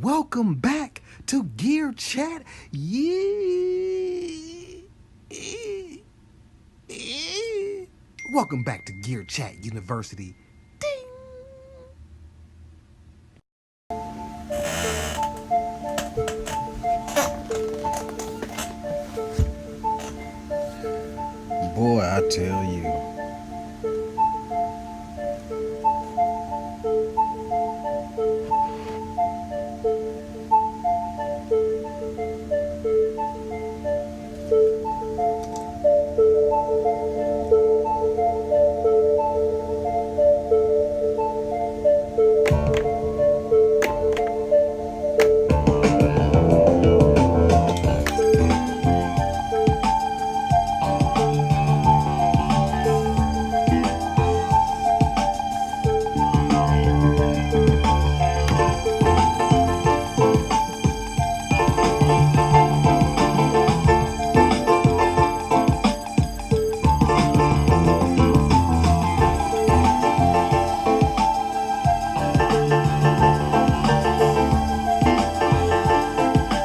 welcome back to Gear Chat. Welcome back to Gear Chat University. Ding. Boy, I tell you.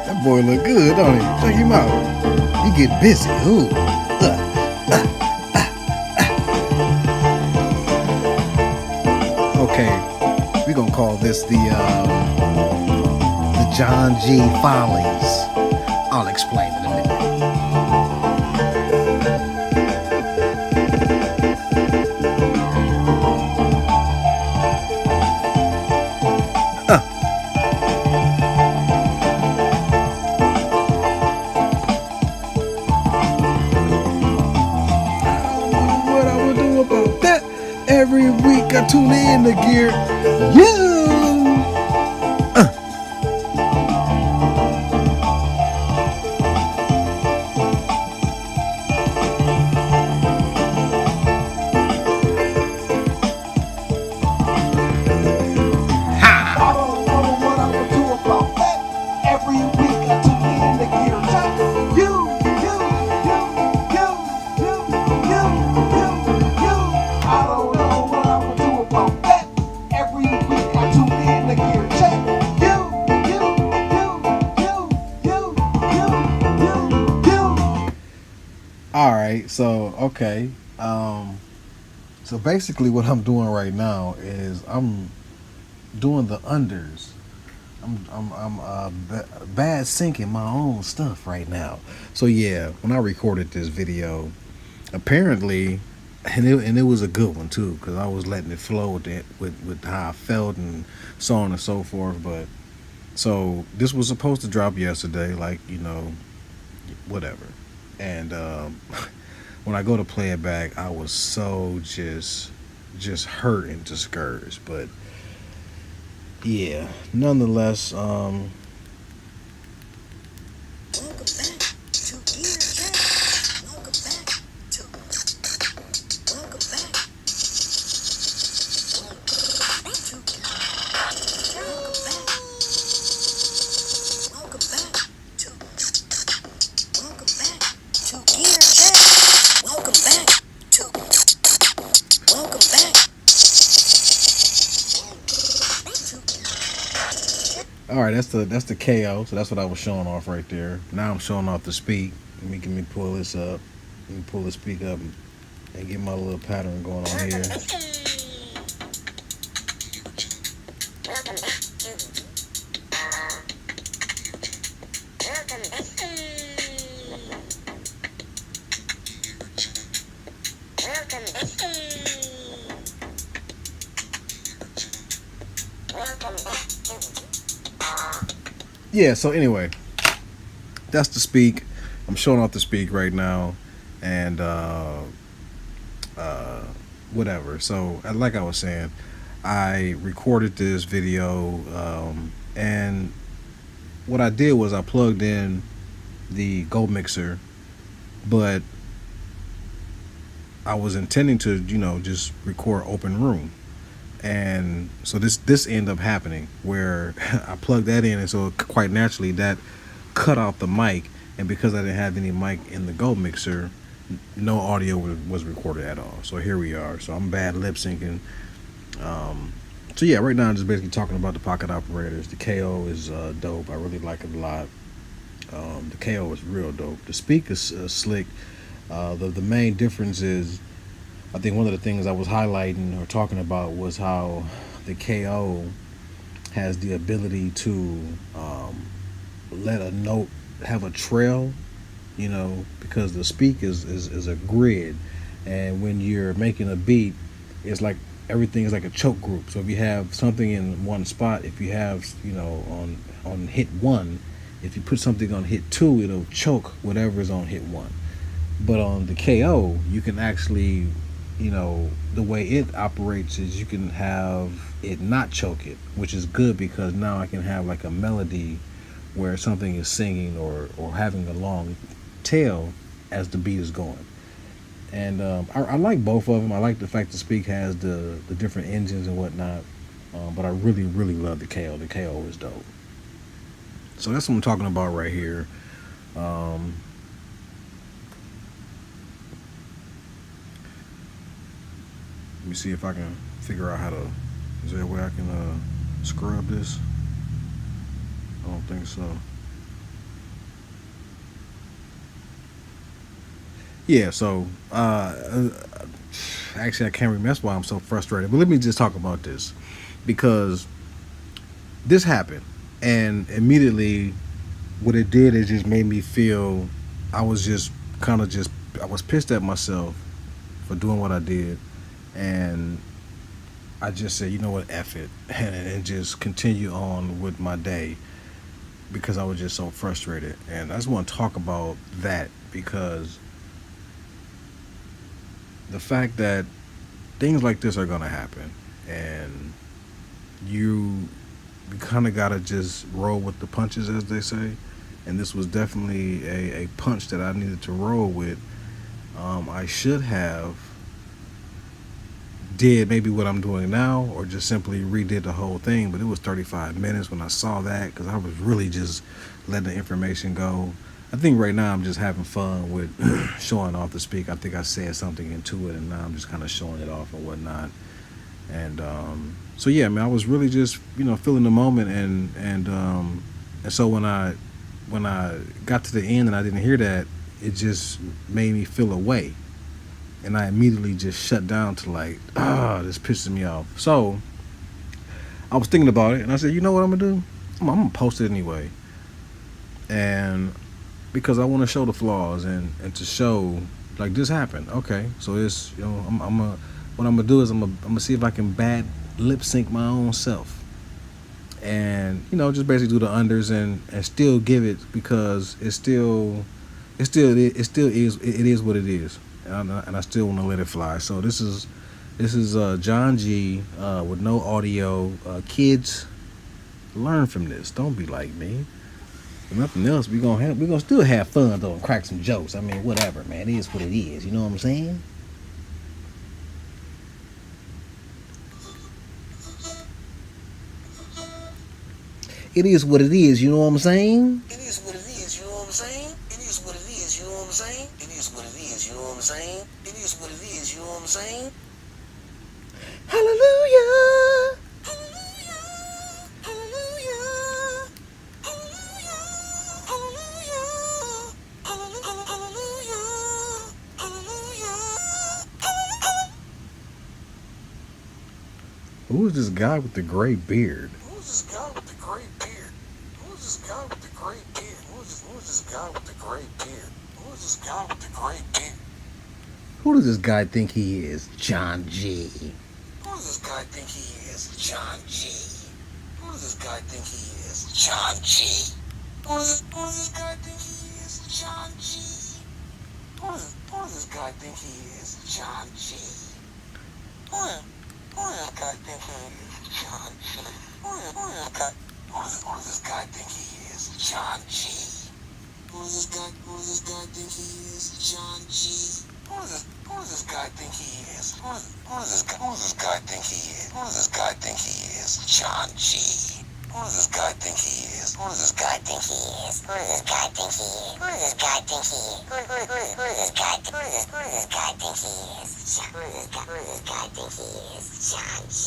That boy look good, don't he? Check him out. He get busy. Ooh. Okay, we gonna call this the John G. Follies. I'll explain in a minute. What I would do about that? Every week I tune in to Gear. You. All right, so okay. So basically, what I'm doing right now is I'm doing the unders. I'm bad syncing my own stuff right now. So yeah, when I recorded this video, apparently, and it was a good one too, because I was letting it flow with it, with how I felt and so on and so forth. But so this was supposed to drop yesterday, like whatever. And when I go to play it back, I was so just hurt and discouraged. But yeah, nonetheless, Welcome back to Gear Chat. Welcome back to. Welcome back. Welcome back to. Welcome back to Gear Chat. Welcome back to. Welcome back. all right, that's the KO. So that's what I was showing off right there. Now I'm showing off the speak. Let me pull this up. Let me pull the speak up and get my little pattern going on here. Yeah, so anyway, that's the speak. I'm showing off the speak right now, and whatever. So like I was saying, I recorded this video, and what I did was I plugged in the Go Mixer, but I was intending to just record open room. And so this ended up happening where I plugged that in, and so quite naturally that cut off the mic. And because I didn't have any mic in the Go Mixer, no audio was recorded at all. So here we are. So I'm bad lip syncing, So yeah, right now I'm just basically talking about the pocket operators. The KO is dope. I really like it a lot. The KO is real dope. The speak is slick. The main difference is, I think one of the things I was highlighting or talking about was how the KO has the ability to let a note have a trail, because the speak is a grid, and when you're making a beat, it's like everything is like a choke group. So if you have something in one spot, if you have on hit one, if you put something on hit two, it'll choke whatever is on hit one. But on the KO, you can actually, the way it operates is you can have it not choke it, which is good because now I can have like a melody where something is singing or having a long tail as the beat is going. And I like both of them. I like the fact that Speak has the different engines and whatnot. But I really, really love the KO. The KO is dope. So that's what I'm talking about right here. Let me see if I can figure out how to. Is there a way I can scrub this? I don't think so. Yeah, so actually I can't remember. That's why I'm so frustrated. But let me just talk about this, because this happened, and immediately what it did is just made me feel I was just I was pissed at myself for doing what I did, and I just said, you know what, F it, and just continue on with my day because I was just so frustrated. And I just want to talk about that because the fact that things like this are going to happen, and you kind of got to just roll with the punches, as they say. And this was definitely a punch that I needed to roll with. I should have did maybe what I'm doing now, or just simply redid the whole thing, but it was 35 minutes when I saw that, because I was really just letting the information go. I think right now I'm just having fun with showing off the speak. I think I said something into it, and now I'm just kind of showing it off and whatnot. And so yeah, I mean, I was really just feeling the moment, and so when I got to the end and I didn't hear that, it just made me feel away, and I immediately just shut down to like, this pisses me off. So I was thinking about it, and I said, you know what I'm gonna do? I'm gonna post it anyway, and because I want to show the flaws and to show like this happened. Okay, so it's what I'm gonna do is I'm gonna see if I can bad lip sync my own self, and just basically do the unders and still give it, because it still is what it is, and I still want to let it fly. So this is John G with no audio. Kids, learn from this. Don't be like me. If nothing else, we're gonna still have fun though and crack some jokes. I mean, whatever, man. It is what it is. You know what I'm saying? It is what it is. You know what I'm saying? It is what it is, you know what I'm saying? It is what it is, you know what I'm saying? It is what it is, you know what I'm saying? It is what it is, you know what I'm saying? Hallelujah. Hallelujah, hallelujah, hallelujah, hallelujah, hallelujah, hallelujah. Who is this guy with the gray beard? Who's this guy with the gray beard? Who's this guy with the gray beard? Who's this guy with the gray beard? Who's this guy with the gray beard? Who does this guy think he is? John G. Who does this guy think he is? John G. Who does this guy think he is? John G. Who does this guy think he is? John G. Who does this guy think he is? John G. Who does this guy think he is? John G. Who does this guy think he is? John G. Who does this guy think he is? John G. Who does this guy think he is? Who does this guy think he is? Who does this guy think he is? John G. Who does this guy think he is? Who does this guy think he is? Who does this guy think he is? Who does this guy think he is? Who does this guy think he is? Who does this guy think he is? John G.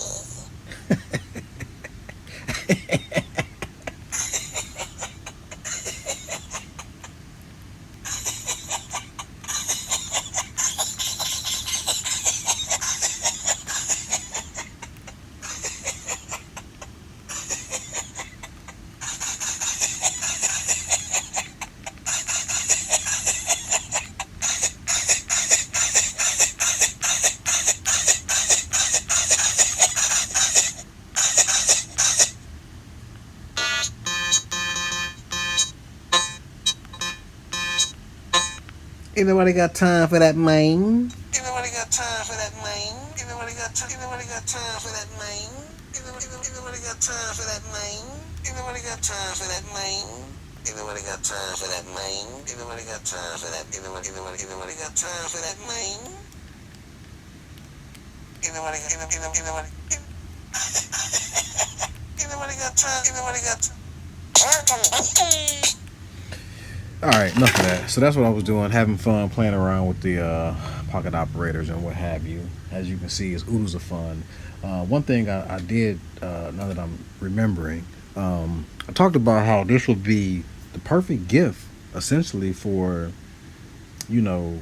Ain't nobody got time for that, man. Ain't nobody got time for that, man. Ain't nobody got time. Ain't nobody got time for that, man. Ain't nobody got time for that, man. Ain't nobody got time for that, man. Ain't nobody got time for that, man. Ain't nobody got time for that. Ain't nobody got time for that, man. Ain't nobody got time. Ain't nobody got time. All right, enough of that. So that's what I was doing, having fun playing around with the pocket operators and what have you. As you can see, it's oodles of fun. One thing I did, now that I'm remembering, I talked about how this would be the perfect gift, essentially, for, you know,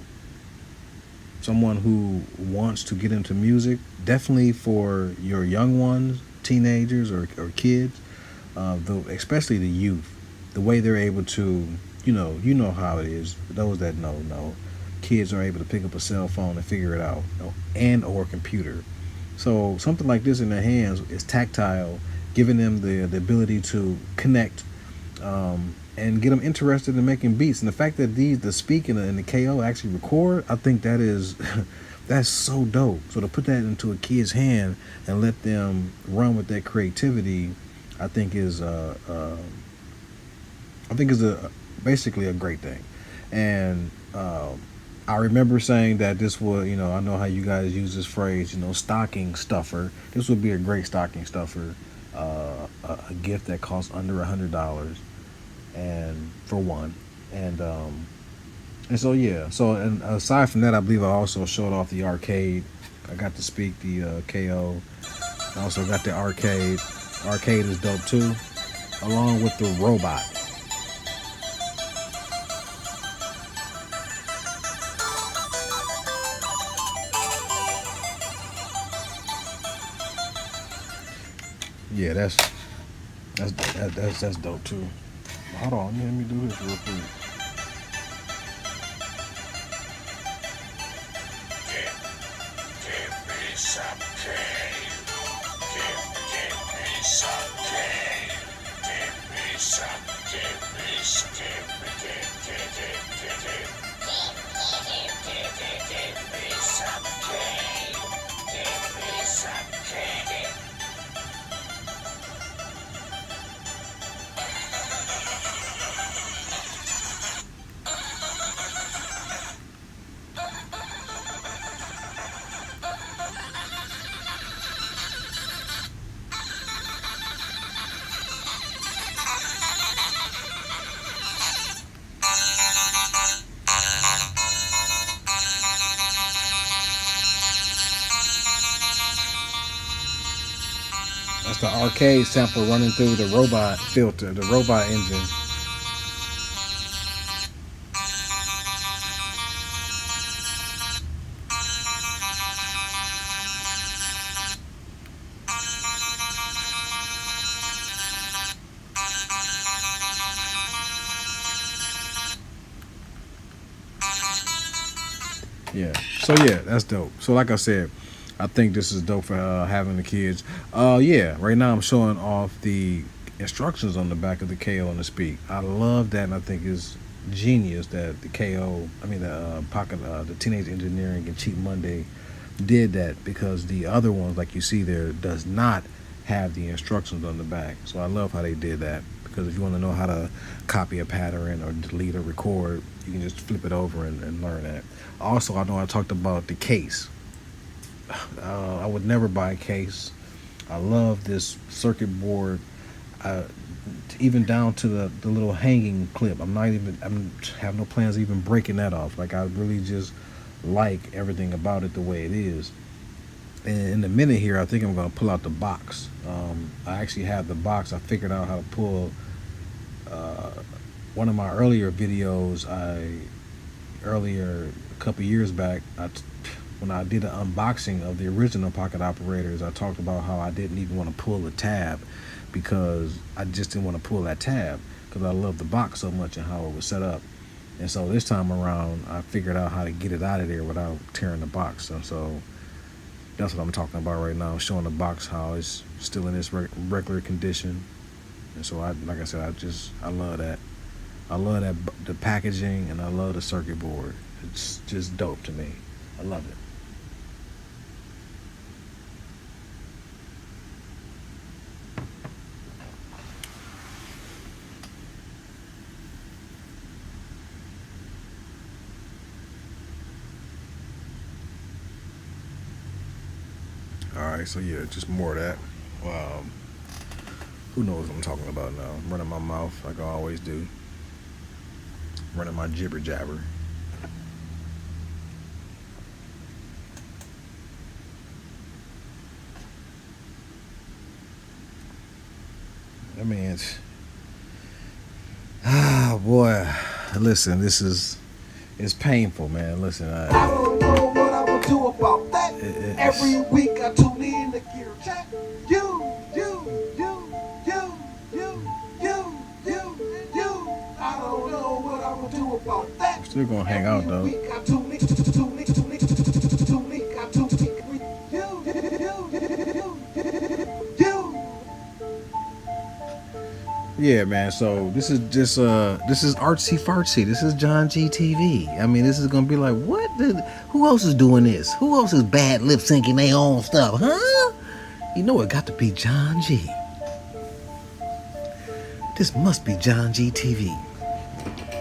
someone who wants to get into music. Definitely for your young ones, teenagers or kids, especially the youth. The way they're able to, you know how it is. Those that know, kids are able to pick up a cell phone and figure it out, and or a computer. So something like this in their hands is tactile, giving them the ability to connect, and get them interested in making beats. And the fact that the speak and the KO actually record, I think that is that's so dope. So to put that into a kid's hand and let them run with that creativity, I think is basically a great thing. And I remember saying that this would, I know how you guys use this phrase, stocking stuffer. This would be a great stocking stuffer, a gift that costs under $100, and for one, and so yeah. So and aside from that, I believe I also showed off the arcade. I got to speak the KO. I also got the arcade. Arcade is dope too, along with the robot. Yeah, that's dope too. Hold on, let me do this real quick. Give me some game. Give me some game. Give me some. Give me some. Give me some game. Give me some game. That's the arcade sample running through the robot filter, the robot engine. Yeah. So yeah, that's dope. So like I said, I think this is dope for having the kids. Yeah. Right now I'm showing off the instructions on the back of the KO and the Speak. I love that, and I think it's genius that the KO, I mean the Teenage Engineering and Cheat Monday did that, because the other ones, like you see there, does not have the instructions on the back. So I love how they did that, because if you want to know how to copy a pattern or delete or record, you can just flip it over and learn that. Also, I know I talked about the case. I would never buy a case. I love this circuit board, uh, even down to the little hanging clip. I'm have no plans of even breaking that off. Like, I really just like everything about it the way it is. And in a minute here, I think I'm gonna pull out the box. I actually have the box. I figured out how to pull uh, one of my earlier videos. Earlier a couple years back, when I did an unboxing of the original pocket operators, I talked about how I didn't even want to pull the tab, because I just didn't want to pull that tab, because I love the box so much and how it was set up. And so this time around, I figured out how to get it out of there without tearing the box. And so that's what I'm talking about right now, showing the box how it's still in its regular condition. And so like I said, I love that. I love that, the packaging, and I love the circuit board. It's just dope to me. I love it. All right, so yeah, just more of that. Um, who knows what I'm talking about now? I'm running my mouth like I always do. Running my jibber jabber. I mean, boy, listen, it's painful, man. Listen, I don't know what I would do about that. Every week I tune in to Gear Chat. You, you, you, you, you, you, you, you. I don't know what I would do about that. I'm still gonna hang out though. Every week I tune in, tune in, tune in, tune in, I tune in. You. Yeah, man. So this is just this is artsy fartsy. This is John G TV. I mean, this is gonna be like, what? Who else is doing this? Who else is bad lip syncing their own stuff, huh? You know it got to be John G. This must be John G TV.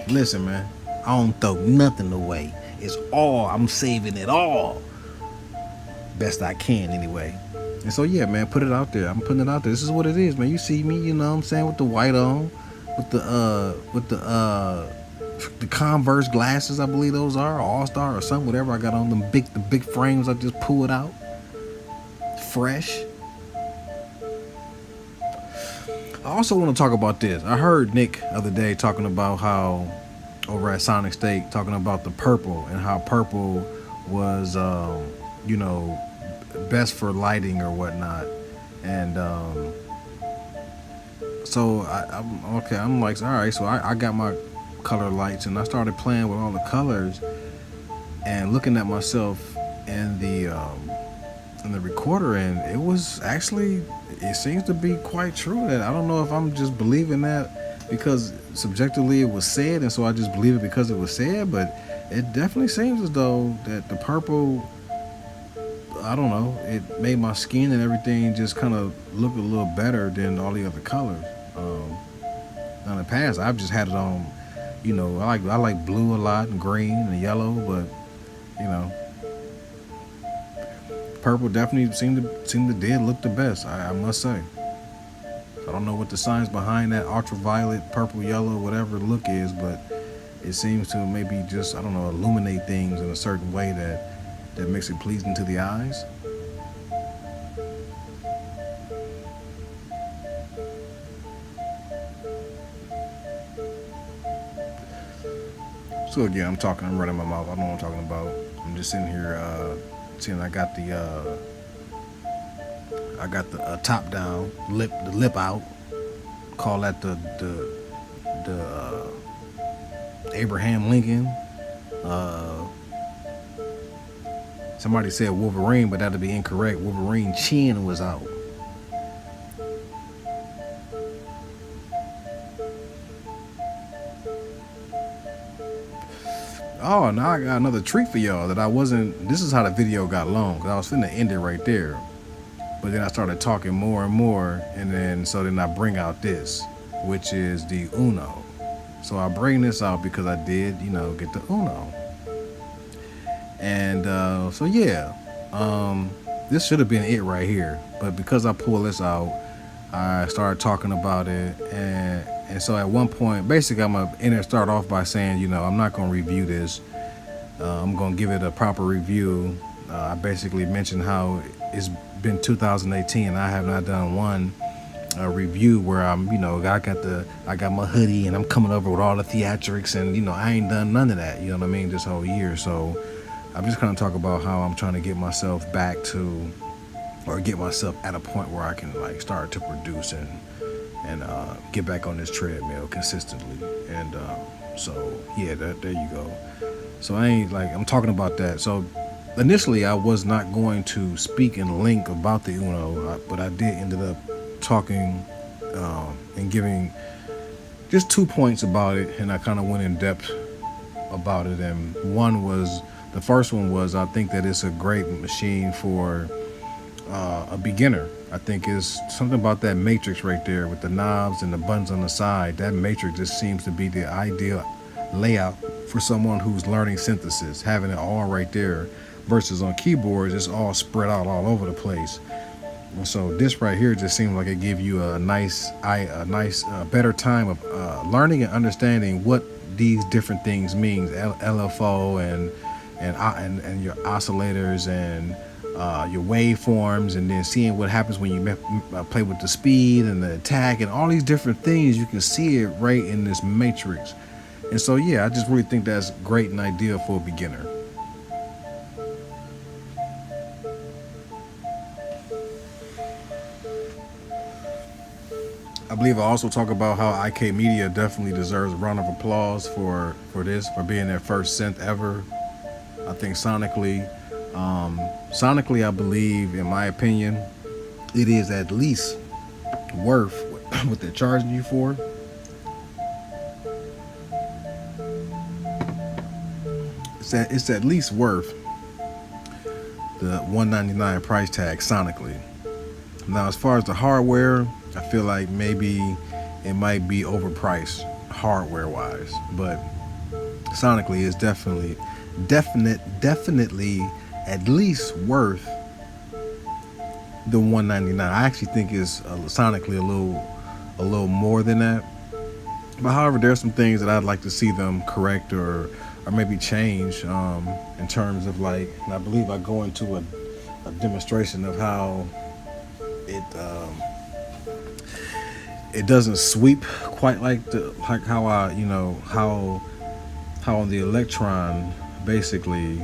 Listen, man, I don't throw nothing away. It's all, I'm saving it all. Best I can, anyway. And so, yeah, man, put it out there. I'm putting it out there. This is what it is, man. You see me, you know what I'm saying, with the white on, with the Converse glasses, I believe those are, All-Star or something, whatever I got on, the big frames, I just pull it out. Fresh. I also want to talk about this. I heard Nick the other day talking about how, over at Sonic State, talking about the purple and how purple was, you know, best for lighting or whatnot. And so I'm okay. I'm like, all right. So I got my color lights and I started playing with all the colors and looking at myself in the recorder, and it was actually, it seems to be quite true. That I don't know if I'm just believing that because subjectively it was said, and so I just believe it because it was said, but it definitely seems as though that the purple, I don't know, it made my skin and everything just kind of look a little better than all the other colors. In the past, I've just had it on, you know, I like blue a lot and green and yellow, but you know, purple definitely seemed to did look the best. I must say. I don't know what the science behind that ultraviolet, purple, yellow, whatever look is, but it seems to maybe just, I don't know, illuminate things in a certain way that makes it pleasing to the eyes. So again, I'm running my mouth. I don't know what I'm talking about. I'm just sitting here, seeing I got the top down, the lip out. Call that the Abraham Lincoln. Somebody said Wolverine, but that'd be incorrect. Wolverine chin was out. Oh, now I got another treat for y'all that I wasn't. This is how the video got long, because I was finna end it right there. But then I started talking more and more, and then I bring out this, which is the Uno. So I bring this out because I did, you know, get the Uno. And so yeah, this should have been it right here. But because I pulled this out, I started talking about it, and so at one point, basically, I'm gonna start off by saying, you know, I'm not gonna review this. I'm gonna give it a proper review. I basically mentioned how it's been 2018 and I have not done one review where I'm, you know, I got my hoodie and I'm coming over with all the theatrics, and you know, I ain't done none of that. You know what I mean? This whole year, so I'm just gonna talk about how I'm trying to get myself back to, or get myself at a point where I can like start to produce and get back on this treadmill consistently. And so yeah, there you go. So I'm talking about that. So initially I was not going to speak in length about the Uno, but I did ended up talking and giving just 2 points about it, and I kind of went in depth about it, and the first one was, I think that it's a great machine for a beginner. I think it's something about that matrix right there with the knobs and the buttons on the side. That matrix just seems to be the ideal layout for someone who's learning synthesis, having it all right there, versus on keyboards it's all spread out all over the place. And so this right here just seems like it give you a nice better time of learning and understanding what these different things means, LFO and your oscillators and your waveforms, and then seeing what happens when you play with the speed and the attack and all these different things. You can see it right in this matrix. And so yeah, I just really think that's great and ideal for a beginner. I believe I also talk about how IK Media definitely deserves a round of applause for being their first synth ever. I think sonically, I believe, in my opinion, it is at least worth what they're charging you for. It's at least worth the $199 price tag sonically. Now, as far as the hardware, I feel like maybe it might be overpriced hardware wise, but sonically it's definitely at least worth the $199. I actually think it's sonically a little more than that. But however, there's some things that I'd like to see them correct or maybe change in terms of, like, and I believe I go into a demonstration of how it doesn't sweep quite like how on the Electron, basically,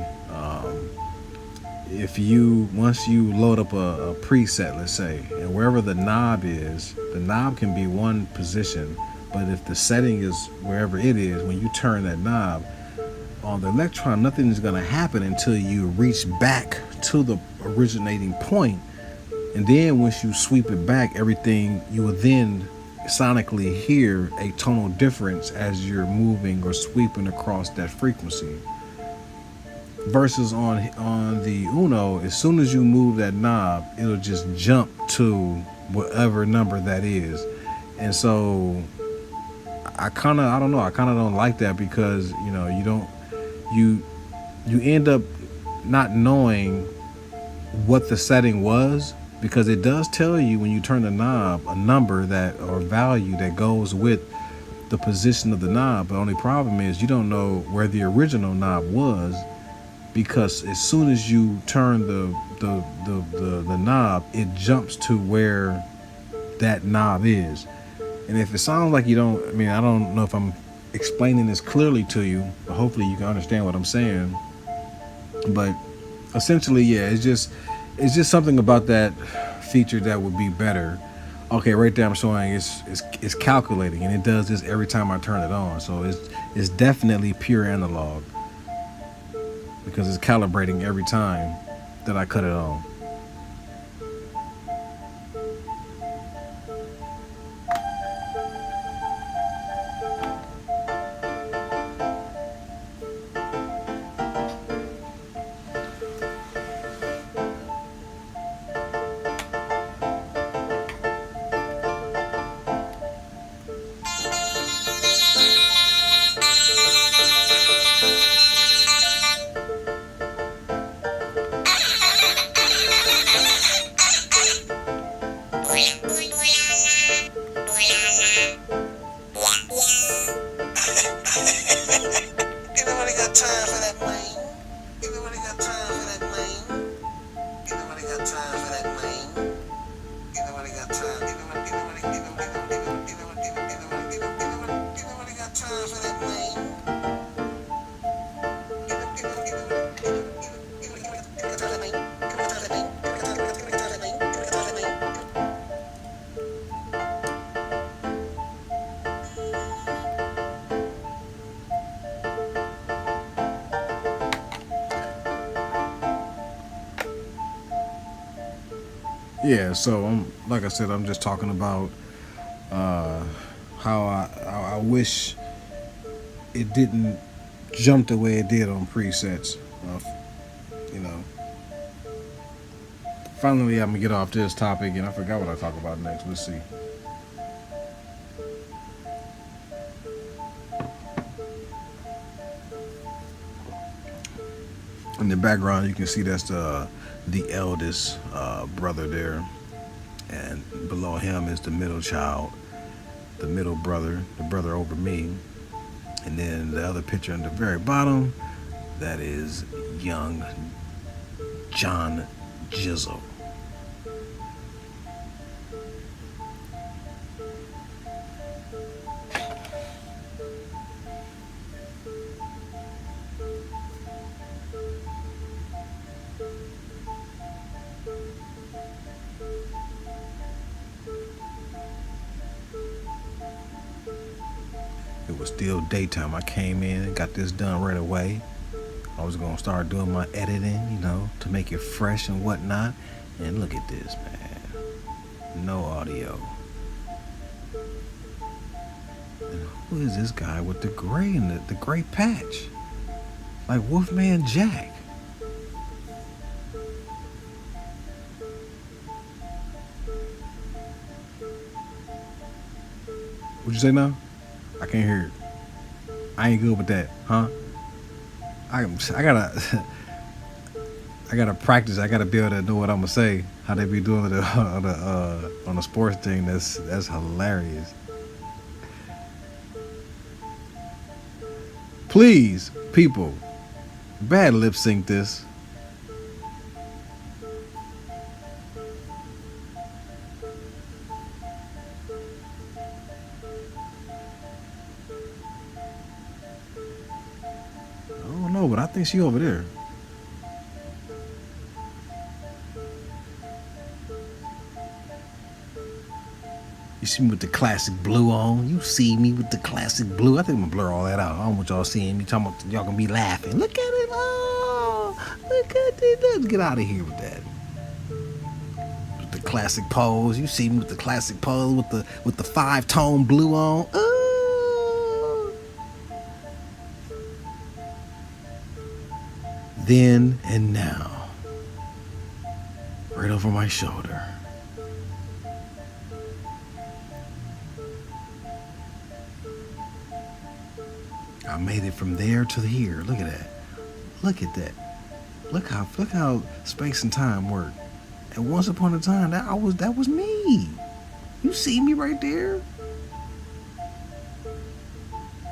if you once you load up a preset, let's say, and wherever the knob is, the knob can be one position, but if the setting is wherever it is, when you turn that knob on the Electron, nothing is going to happen until you reach back to the originating point. And then once you sweep it back, everything, you will then sonically hear a tonal difference as you're moving or sweeping across that frequency. Versus on the Uno, as soon as you move that knob, it'll just jump to whatever number that is. And so I kind of don't like that, because you end up not knowing what the setting was, because it does tell you when you turn the knob a number that, or value that goes with the position of the knob. But the only problem is you don't know where the original knob was, because as soon as you turn the knob, it jumps to where that knob is. And if it sounds like you don't, I don't know if I'm explaining this clearly to you, but hopefully you can understand what I'm saying. But essentially, yeah, it's just something about that feature that would be better. Okay, right there I'm showing it's calculating, and it does this every time I turn it on. So it's definitely pure analog, because it's calibrating every time that I cut it on. Yeah, so like I said, I'm just talking about how I wish it didn't jumped the way it did on presets. You know. Finally, I'm gonna get off this topic, and I forgot what I talk about next. Let's see. In the background, you can see that's the eldest brother there, and below him is the middle child, the middle brother, the brother over me, and then the other picture in the very bottom, that is young John Jizzle. It was still daytime. I came in, got this done right away. I was gonna start doing my editing, to make it fresh and whatnot. And look at this, man. No audio. And who is this guy with the gray and the gray patch? Like Wolfman Jack. What'd you say now? I can't hear it. I ain't good with that, huh? I gotta practice. I gotta be able to know what I'm gonna say. How they be doing it on the sports thing. That's hilarious. Please, people, bad lip sync this. I don't know, but I think she over there. You see me with the classic blue on. You see me with the classic blue. I think I'm gonna blur all that out. I don't want y'all seeing me. Talking about y'all gonna be laughing. Look at it. Oh, look at it. Let's get out of here with that. With the classic pose. You see me with the classic pose with the 5-tone blue on. Oh. Then and now. Right over my shoulder. I made it from there to here. Look at that. Look at that. Look how space and time work. And once upon a time, that was me. You see me right there.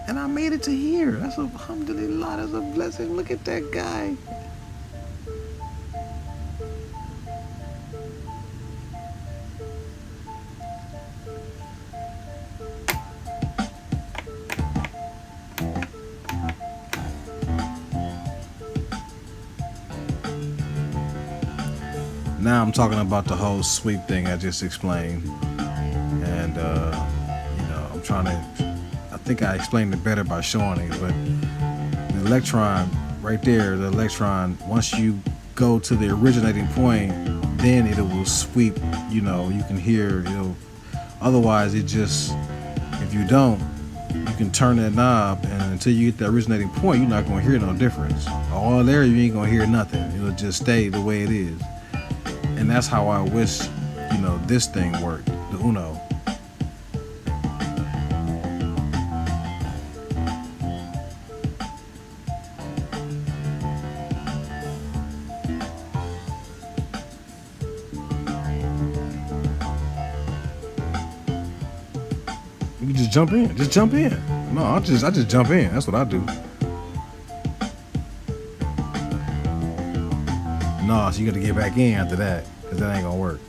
And I made it to here. That's alhamdulillah. That's a blessing. Look at that guy. Now I'm talking about the whole sweep thing I just explained. And, I'm trying to, I think I explained it better by showing it, but the electron right there, once you go to the originating point, then it will sweep, you can hear, otherwise it just, if you don't, you can turn that knob, and until you get the originating point, you're not going to hear no difference. All there, you ain't going to hear nothing. It'll just stay the way it is. And that's how I wish, this thing worked, the Uno. You can just jump in. Just jump in. No, I just jump in. That's what I do. No, so you got to get back in after that, because that ain't gonna work.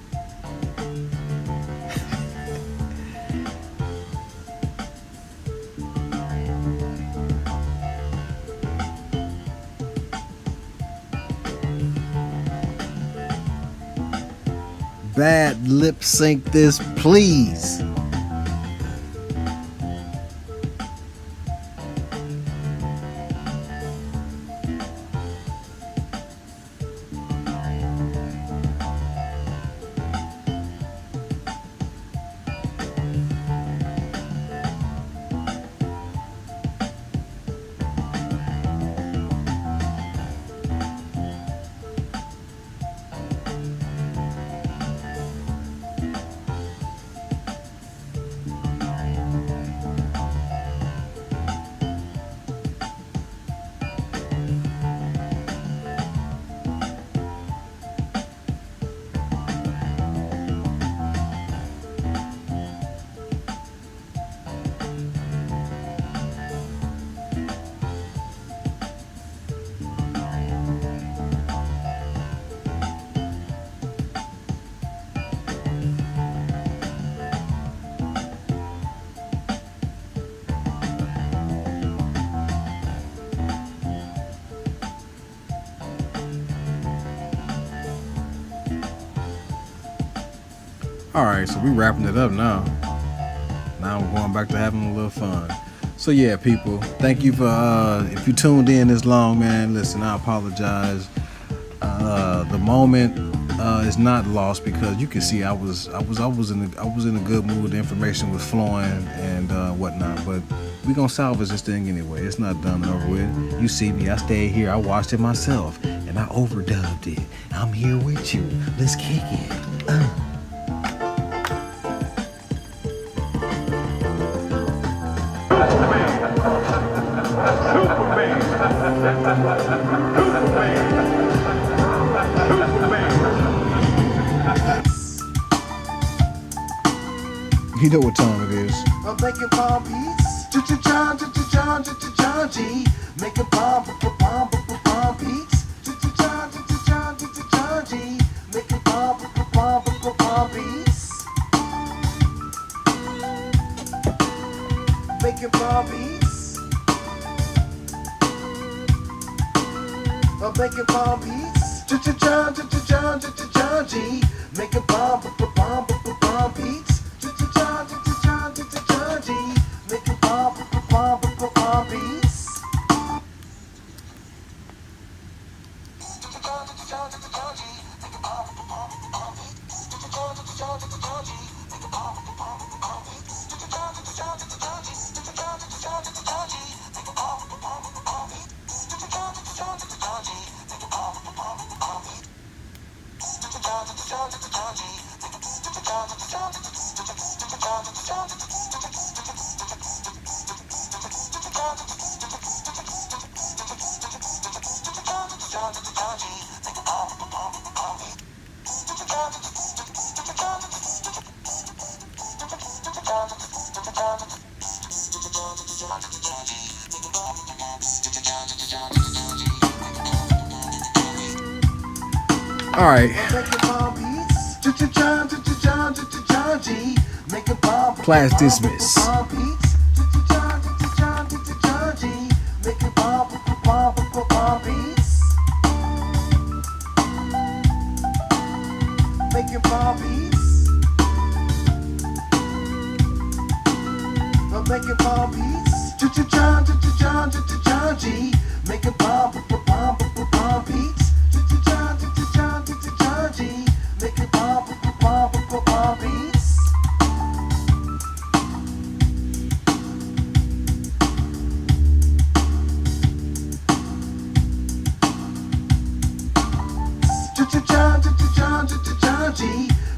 Bad lip sync this, please. All right, so we wrapping it up now. Now we're going back to having a little fun. So yeah, people, thank you for if you tuned in this long, man. Listen, I apologize. The moment is not lost because you can see I was in a good mood. The information was flowing and whatnot. But we gonna salvage this thing anyway. It's not done and over with. You see me, I stayed here. I watched it myself and I overdubbed it. I'm here with you. Let's kick it. You know what time it is. I'm making bomb beats. John G. Making bomb beats. John G. Making bomb beats. Making bomb beats. I'm making bomb beats. John G. Making bomb beats. All right. Class dismissed. Making bomb beats. I'm making bomb beats. John G. Making bomb beats. John G. Making bomb beats. John G.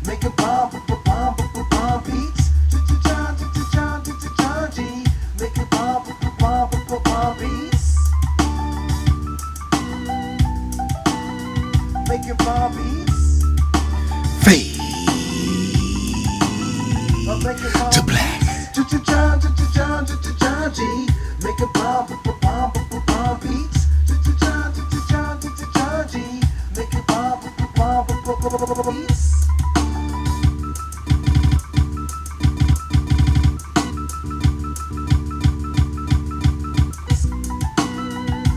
Making bomb beats. John G. Making bomb beats. Making bomb beats. Fade I'm making bomb to black. John G. Making bomb beats. John G. Making bomb beats.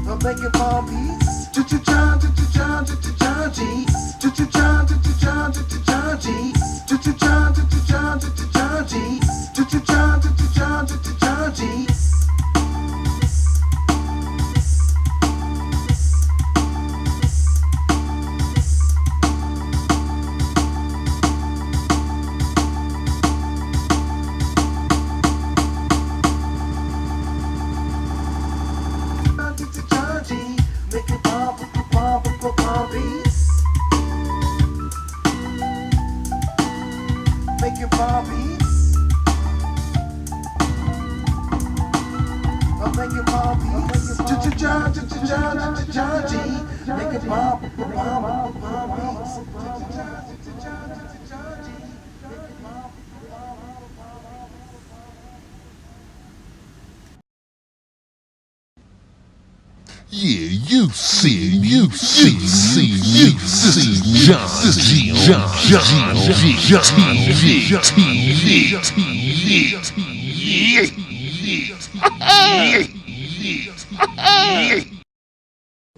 I'm making bomb beats. John G. John G. John G. Making bomb beats. Making bomb beats. I'm making bomb beats. John G. Making bomb beats. Yeah, you see, John G,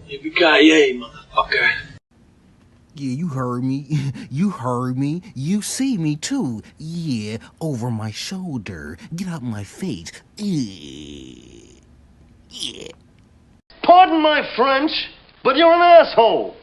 Yippee-ki-yay, motherfucker. Yeah, you heard me. You heard me. You see me too. Yeah, over my shoulder. Get out my face. Yeah. Pardon my French, but you're an asshole.